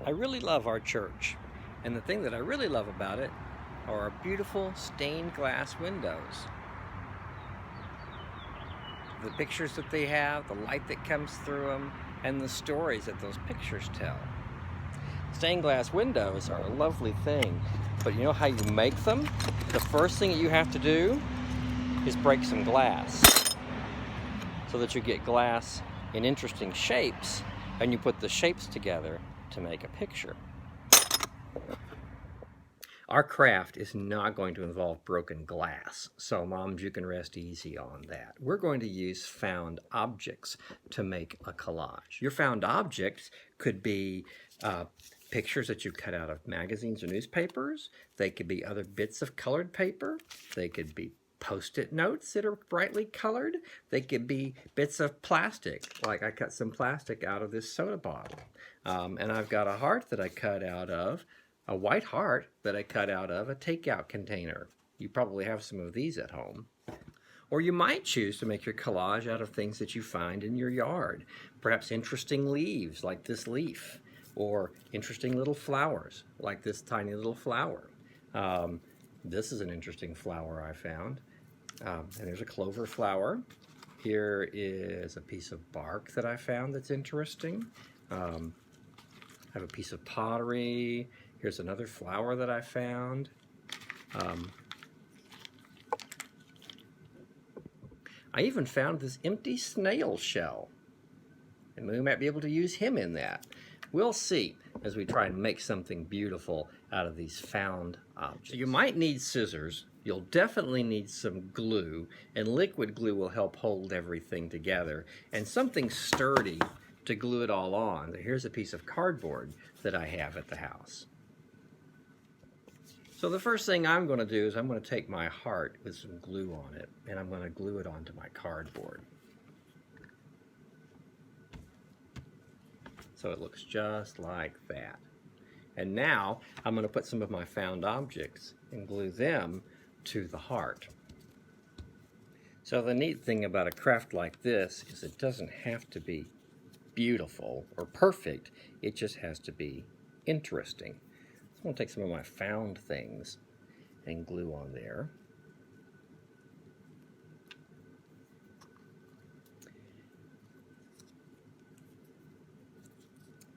I really love our church, and the thing that I really love about it are our beautiful stained glass windows. The pictures that they have, the light that comes through them, and the stories that those pictures tell. Stained glass windows are a lovely thing, but you know how you make them? The first thing that you have to do is break some glass so that you get glass in interesting shapes, and you put the shapes together to make a picture. Our craft is not going to involve broken glass, so moms, you can rest easy on that. We're going to use found objects to make a collage. Your found objects could be pictures that you cut out of magazines or newspapers. They could be other bits of colored paper. They could be Post-it notes that are brightly colored. They could be bits of plastic, like I cut some plastic out of this soda bottle. And I've got a heart that I cut out of, a white heart that I cut out of a takeout container. You probably have some of these at home. Or you might choose to make your collage out of things that you find in your yard. Perhaps interesting leaves, like this leaf, or interesting little flowers, like this tiny little flower. This is an interesting flower I found. And there's a clover flower. Here is a piece of bark that I found that's interesting. I have a piece of pottery. Here's another flower that I found. I even found this empty snail shell, and we might be able to use him in that. We'll see as we try and make something beautiful out of these found objects. You might need scissors. You'll definitely need some glue, and liquid glue will help hold everything together, and something sturdy to glue it all on. Here's a piece of cardboard that I have at the house. So the first thing I'm going to do is I'm going to take my heart with some glue on it, and I'm going to glue it onto my cardboard. So it looks just like that. And now I'm going to put some of my found objects and glue them to the heart. So the neat thing about a craft like this is it doesn't have to be beautiful or perfect. It just has to be interesting. So I'm going to take some of my found things and glue on there.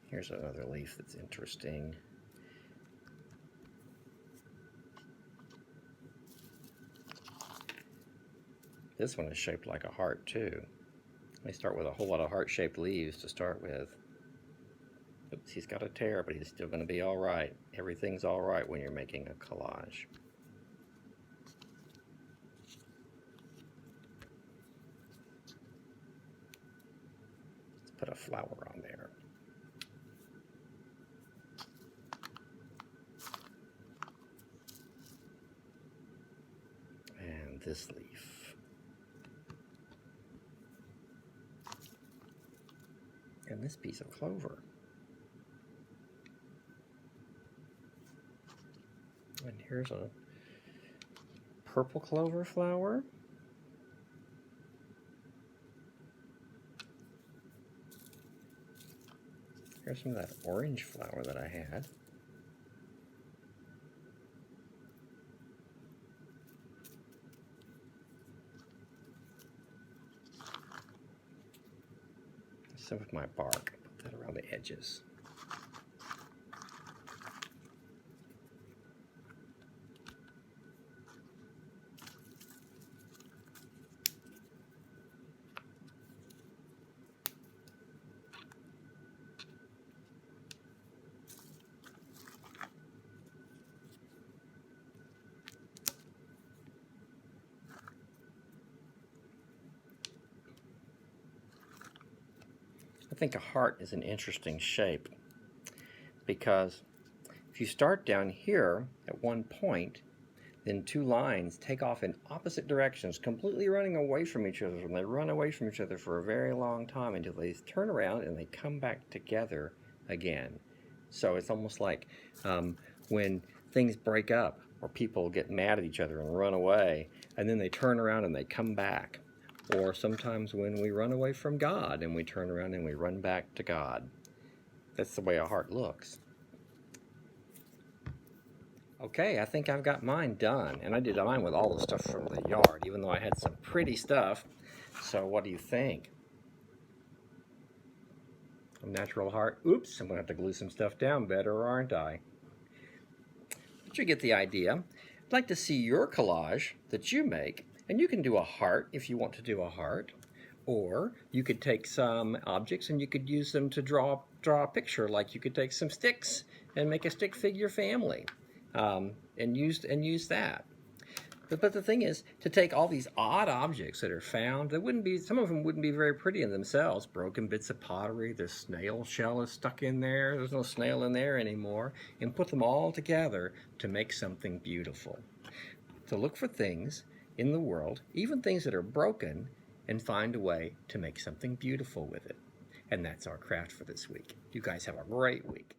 Here's another leaf that's interesting. This one is shaped like a heart too. They start with a whole lot of heart-shaped leaves to start with. Oops, he's got a tear, but he's still going to be all right. Everything's all right when you're making a collage. Let's put a flower on there. And this leaf. And this piece of clover. And here's a purple clover flower. Here's some of that orange flower that I had. Some of my bark, put that around the edges. I think a heart is an interesting shape because if you start down here at one point, then two lines take off in opposite directions, completely running away from each other, and they run away from each other for a very long time until they turn around and they come back together again. So it's almost like when things break up or people get mad at each other and run away, and then they turn around and they come back. Or sometimes when we run away from God and we turn around and we run back to God. That's the way a heart looks. Okay, I think I've got mine done. And I did mine with all the stuff from the yard, even though I had some pretty stuff. So what do you think? A natural heart. Oops, I'm going to have to glue some stuff down better, aren't I? But you get the idea. I'd like to see your collage that you make. And you can do a heart if you want to do a heart. Or you could take some objects and you could use them to draw a picture. Like you could take some sticks and make a stick figure family. And use that. But the thing is, to take all these odd objects that are found, some of them wouldn't be very pretty in themselves. Broken bits of pottery, the snail shell is stuck in there, there's no snail in there anymore, and put them all together to make something beautiful. To look for things in the world, even things that are broken, and find a way to make something beautiful with it. And that's our craft for this week. You guys have a great week.